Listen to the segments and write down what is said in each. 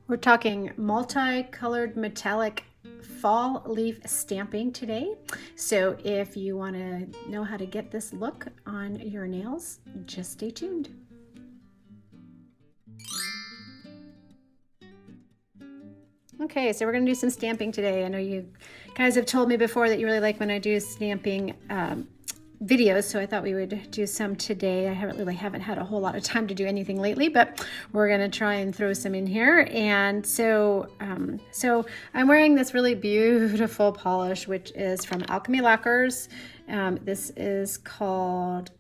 We're talking multicolored metallic fall leaf stamping today. So if you want to know how to get this look on your nails, just stay tuned. Okay, so we're going to do some stamping today. I know you guys have told me before that you really like when I do stamping videos, so I thought we would do some today. I haven't had a whole lot of time to do anything lately, but we're gonna try and throw some in here. And so I'm wearing this really beautiful polish, which is from Alchemy Lacquers. This is called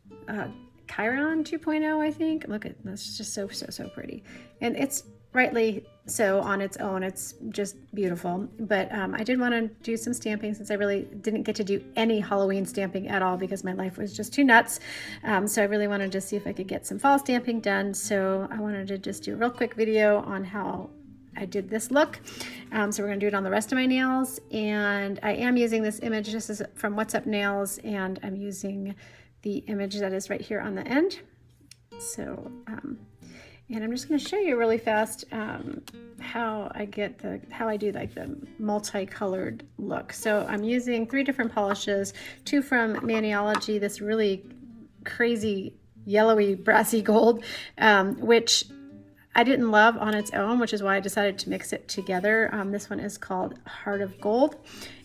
Chiron 2.0, I think. Look at this, just so pretty, and it's rightly so on its own. It's just beautiful. But I did want to do some stamping since I really didn't get to do any Halloween stamping at all because my life was just too nuts. So I really wanted to see if I could get some fall stamping done. So I wanted to just do a real quick video on how I did this look. So we're going to do it on the rest of my nails. And I am using this image. This is from What's Up Nails, and I'm using the image that is right here on the end. So and I'm just going to show you really fast how I do like the multicolored look. So I'm using 3 different polishes, 2 from Maniology, this really crazy yellowy brassy gold, which I didn't love on its own, which is why I decided to mix it together. This one is called Heart of Gold.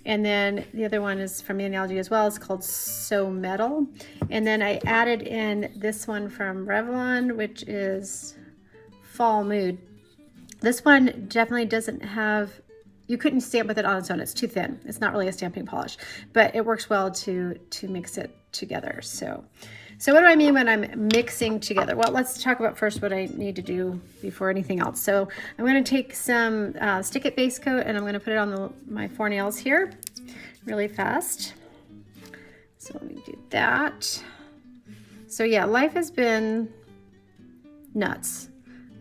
And then the other one is from Maniology as well. It's called So Metal. And then I added in this one from Revlon, which is Fall Mood. This one definitely doesn't have, you couldn't stamp with it on its own. It's too thin. It's not really a stamping polish, but it works well to mix it together. So what do I mean when I'm mixing together? Well, let's talk about first what I need to do before anything else. So I'm going to take some Stick It base coat and I'm going to put it on my 4 nails here really fast. So let me do that. So yeah, life has been nuts.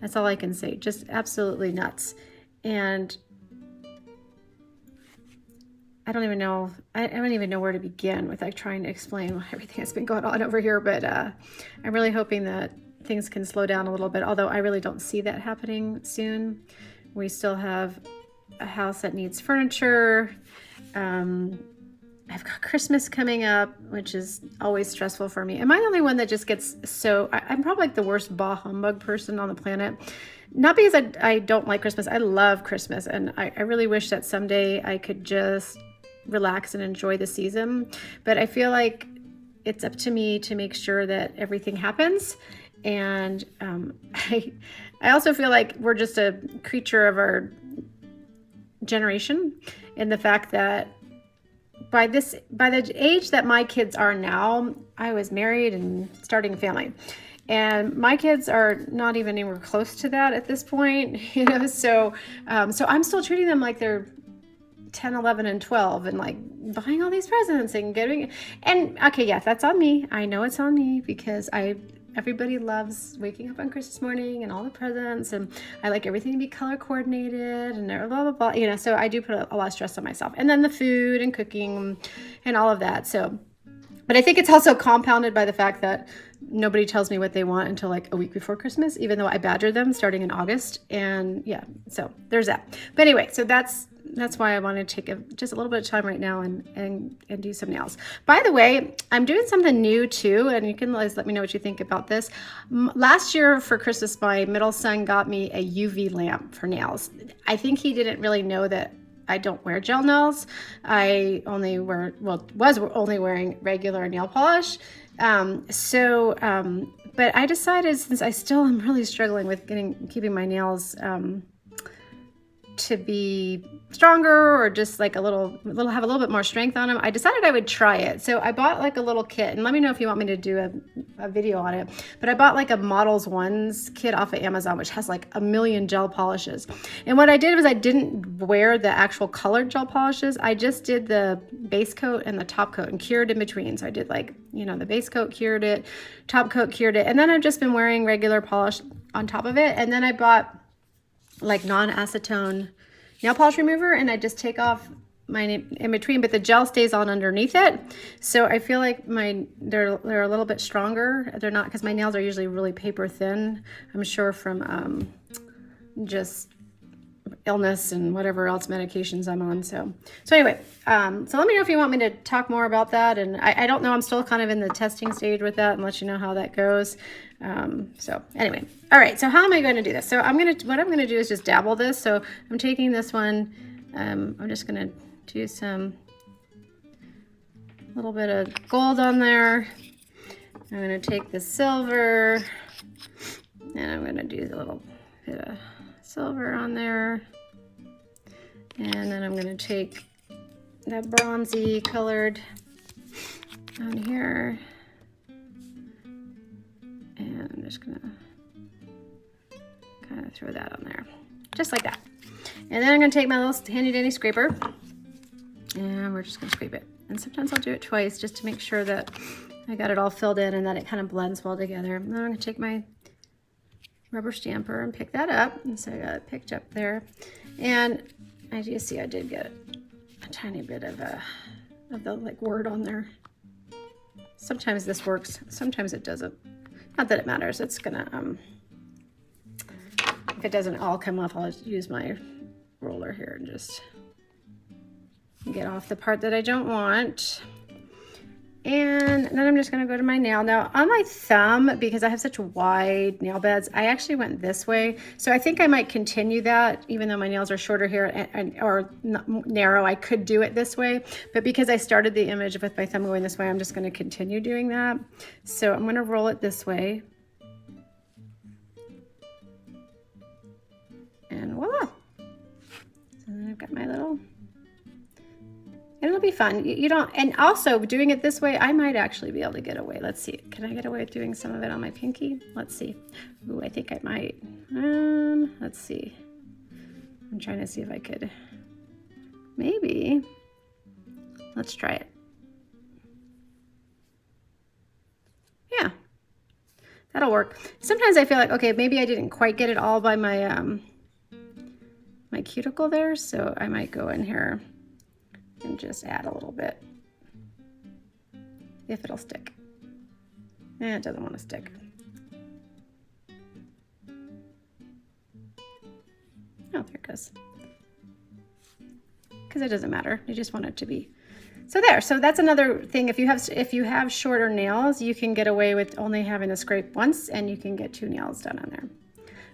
That's all I can say, just absolutely nuts. And I don't even know where to begin with like trying to explain everything that's been going on over here, but I'm really hoping that things can slow down a little bit, although I really don't see that happening soon. We still have a house that needs furniture. I've got Christmas coming up, which is always stressful for me. Am I the only one that just gets I'm probably like the worst bah humbug person on the planet. Not because I don't like Christmas. I love Christmas, and I really wish that someday I could just relax and enjoy the season. But I feel like it's up to me to make sure that everything happens. And I also feel like we're just a creature of our generation, in the fact that by the age that my kids are now, I was married and starting a family. And my kids are not even anywhere close to that at this point, you know, so I'm still treating them like they're 10, 11, and 12 and like buying all these presents and okay, yes, that's on me. I know it's on me because everybody loves waking up on Christmas morning and all the presents, and I like everything to be color coordinated and blah, blah, blah, you know, so I do put a lot of stress on myself. And then the food and cooking and all of that. So, but I think it's also compounded by the fact that nobody tells me what they want until like a week before Christmas, even though I badger them starting in August. And yeah, so there's that. But anyway, so that's why I want to take just a little bit of time right now and do some nails. By the way, I'm doing something new too, and you can always let me know what you think about this. Last year for Christmas, my middle son got me a UV lamp for nails. I think he didn't really know that I don't wear gel nails. I only was only wearing regular nail polish. But I decided, since I still am really struggling with keeping my nails to be stronger, or just like have a little bit more strength on them, I decided I would try it. So I bought like a little kit, and let me know if you want me to do a video on it, but I bought like a Models Ones kit off of Amazon, which has like a million gel polishes. And what I did was I didn't wear the actual colored gel polishes. I just did the base coat and the top coat and cured in between. So I did like, you know, the base coat, cured it, top coat, cured it, and then I've just been wearing regular polish on top of it. And then I bought like non-acetone nail polish remover, and I just take off my in between, but the gel stays on underneath it. So I feel like they're a little bit stronger. They're not, because my nails are usually really paper thin, I'm sure, from just illness and whatever else medications I'm on. So anyway, so let me know if you want me to talk more about that. And I don't know, I'm still kind of in the testing stage with that and let you know how that goes. So anyway, all right, so how am I going to do this? So what I'm going to do is just dabble this. So I'm taking this one, I'm just going to do some little bit of gold on there. I'm going to take the silver and I'm going to do a little bit of silver on there. And then I'm going to take that bronzy colored on here. And I'm just going to kind of throw that on there. Just like that. And then I'm going to take my little handy dandy scraper. And we're just going to scrape it. And sometimes I'll do it twice just to make sure that I got it all filled in and that it kind of blends well together. And then I'm going to take my rubber stamper and pick that up. And so I got it picked up there. And as you see, I did get a tiny bit of the like word on there. Sometimes this works, sometimes it doesn't. Not that it matters. It's gonna, if it doesn't all come off, I'll just use my roller here and just get off the part that I don't want. And then I'm just going to go to my nail. Now on my thumb, because I have such wide nail beds, I actually went this way. So I think I might continue that, even though my nails are shorter here or narrow, I could do it this way. But because I started the image with my thumb going this way, I'm just going to continue doing that. So I'm going to roll it this way. And voila. So then I've got my little... And it'll be fun. You don't, and also doing it this way, I might actually be able to get away. Let's see. Can I get away with doing some of it on my pinky? Let's see. Ooh, I think I might. Let's see. I'm trying to see if I could. Maybe. Let's try it. Yeah. That'll work. Sometimes I feel like, okay, maybe I didn't quite get it all by my, my cuticle there. So I might go in here and just add a little bit, if it'll stick. It doesn't want to stick. Oh, there it goes. Because it doesn't matter. You just want it to be. So there. So that's another thing. If you have shorter nails, you can get away with only having to scrape once, and you can get 2 nails done on there.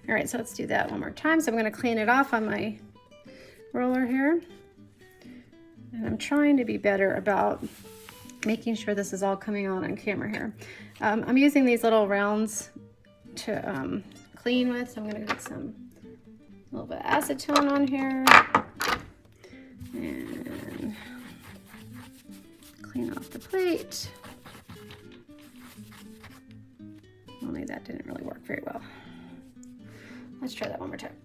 All right. So let's do that one more time. So I'm going to clean it off on my roller here. And I'm trying to be better about making sure this is all coming on camera here. I'm using these little rounds to clean with, so I'm going to get a little bit of acetone on here and clean off the plate. Only that didn't really work very well. Let's try that one more time.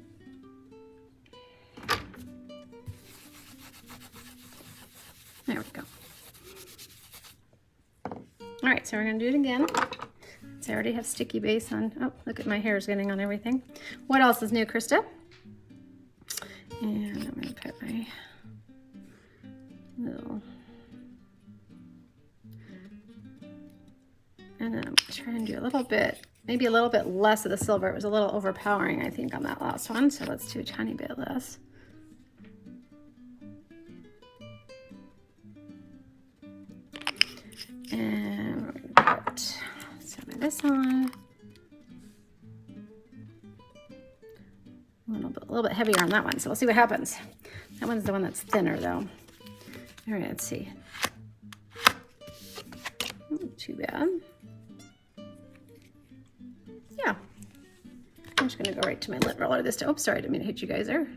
There we go. All right, so we're gonna do it again. So I already have sticky base on. Oh, look at my hair is getting on everything. What else is new, Krista? And I'm gonna put my little, and then I'm gonna try and do a little bit, maybe a little bit less of the silver. It was a little overpowering, I think, on that last one. So let's do a tiny bit less. And we're going to put some of this on. A little bit heavier on that one, so we'll see what happens. That one's the one that's thinner, though. All right, let's see. Not too bad. Yeah. I'm just going to go right to my lint roller this time. Oops, sorry, I didn't mean to hit you guys there.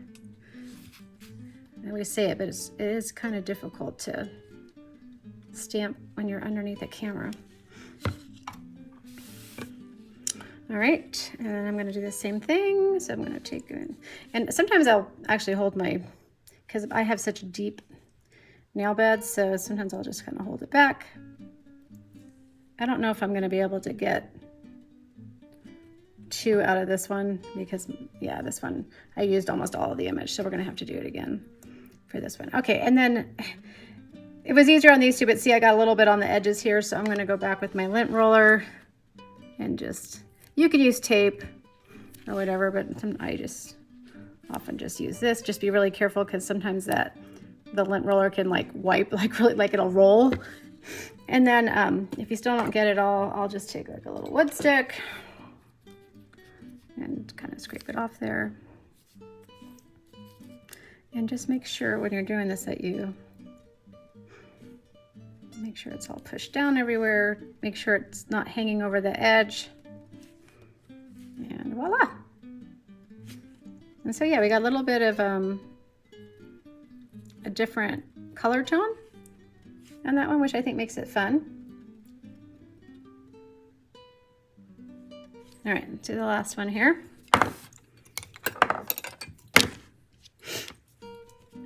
I always say it, but it is kind of difficult to stamp when you're underneath a camera. All right, and I'm going to do the same thing. So I'm going to take it, and sometimes I'll actually hold my, because I have such deep nail beds, so sometimes I'll just kind of hold it back. I don't know if I'm going to be able to get 2 out of this one because, yeah, this one I used almost all of the image, so we're going to have to do it again for this one. Okay, and then it was easier on these 2, but see, I got a little bit on the edges here, so I'm going to go back with my lint roller and just, you could use tape or whatever, but I just often just use this. Just be really careful because sometimes the lint roller can like wipe, like really, like it'll roll. And then if you still don't get it all, I'll just take like a little wood stick and kind of scrape it off there. And just make sure when you're doing this that you make sure it's all pushed down everywhere. Make sure it's not hanging over the edge. And voila. And so yeah, we got a little bit of a different color tone on that one, which I think makes it fun. All right, let's do the last one here.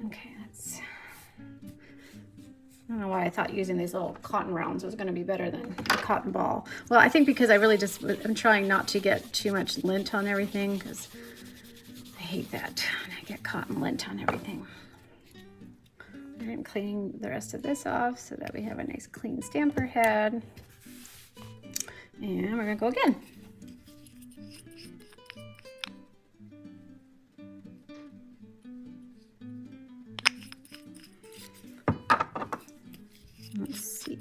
Okay, that's, I don't know why I thought using these little cotton rounds was going to be better than a cotton ball. Well, I think because I really just, I'm trying not to get too much lint on everything because I hate that when I get cotton lint on everything. I'm cleaning the rest of this off so that we have a nice clean stamper head. And we're gonna go again. Let's see.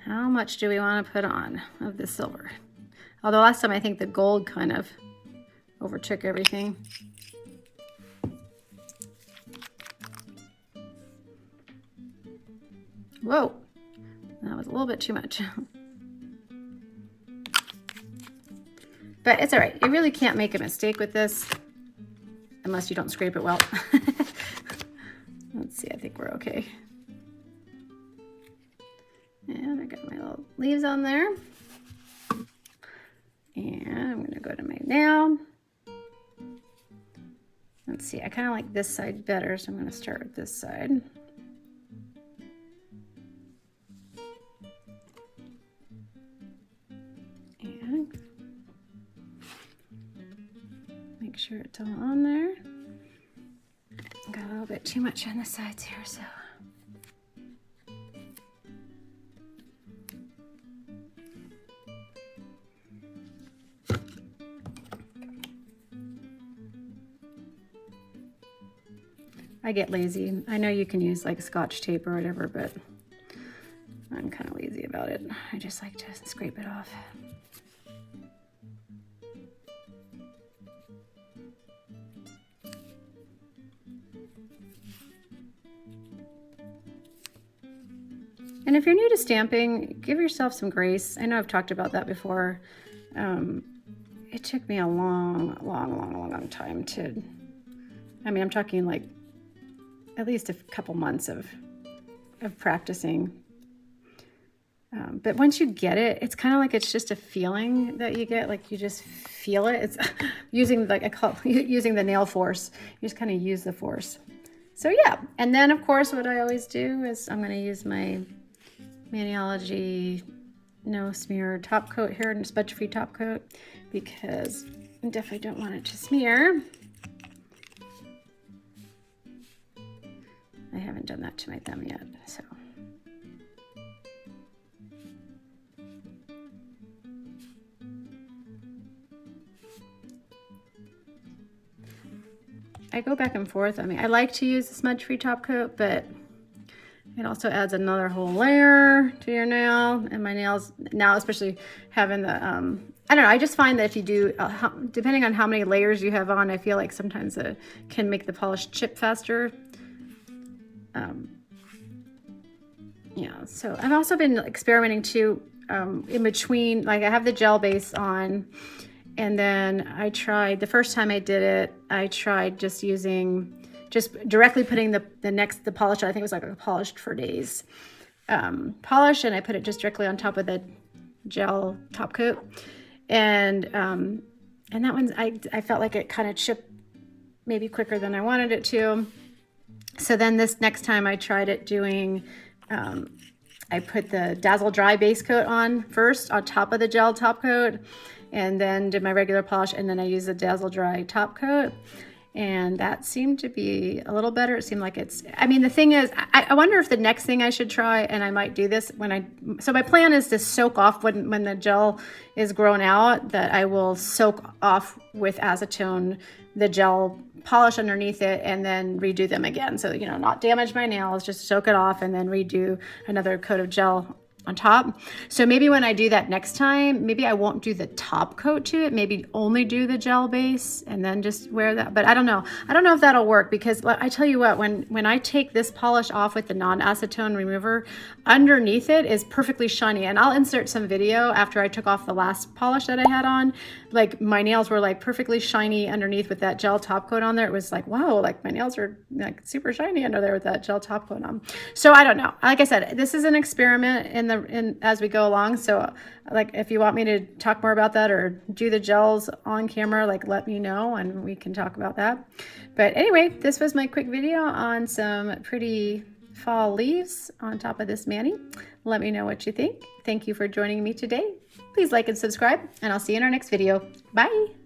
How much do we want to put on of the silver? Although last time I think the gold kind of overtook everything. Whoa, that was a little bit too much. But it's all right. You really can't make a mistake with this unless you don't scrape it well. Let's see, I think we're okay. And I got my little leaves on there. And I'm gonna go to my nail. Let's see, I kind of like this side better, so I'm gonna start with this side. Make sure it's all on there. Got a little bit too much on the sides here, so. I get lazy. I know you can use like Scotch tape or whatever, but I'm kind of lazy about it. I just like to scrape it off. And if you're new to stamping, give yourself some grace. I know I've talked about that before. It took me a long time to, I mean, I'm talking like at least a couple months of practicing. But once you get it, it's kind of like it's just a feeling that you get, like you just feel it. It's using like using the nail force. You just kind of use the force. So yeah, and then of course what I always do is I'm going to use my Maniology no smear top coat here, and smudge free top coat, because I definitely don't want it to smear. I haven't done that to my thumb yet, so. I go back and forth. I mean, I like to use the smudge free top coat, but it also adds another whole layer to your nail. And my nails now, especially having the, I don't know, I just find that if you do, depending on how many layers you have on, I feel like sometimes it can make the polish chip faster. Yeah, so I've also been experimenting too, in between, like I have the gel base on, and then I tried, the first time I did it, I tried just using, just directly putting the polish, I think it was like a polished for days polish, and I put it just directly on top of the gel top coat. And that one, I felt like it kind of chipped maybe quicker than I wanted it to. So then this next time I tried it doing, I put the Dazzle Dry base coat on first on top of the gel top coat, and then did my regular polish, and then I used the Dazzle Dry top coat. And that seemed to be a little better. It seemed like it's, I mean, the thing is, I wonder if the next thing I should try, and I might do this so my plan is to soak off when the gel is grown out, that I will soak off with acetone the gel polish underneath it and then redo them again. So, you know, not damage my nails, just soak it off and then redo another coat of gel on top. So maybe when I do that next time, maybe I won't do the top coat to it, maybe only do the gel base and then just wear that. But I don't know. I don't know if that'll work, because I tell you what, when I take this polish off with the non-acetone remover, underneath it is perfectly shiny. And I'll insert some video after I took off the last polish that I had on. Like my nails were like perfectly shiny underneath with that gel top coat on there. It was like, wow, like my nails are like super shiny under there with that gel top coat on. So I don't know. Like I said, this is an experiment as we go along. So like if you want me to talk more about that or do the gels on camera, like let me know and we can talk about that. But anyway, this was my quick video on some pretty fall leaves on top of this mani. Let me know what you think. Thank you for joining me today. Please like and subscribe, and I'll see you in our next video. Bye.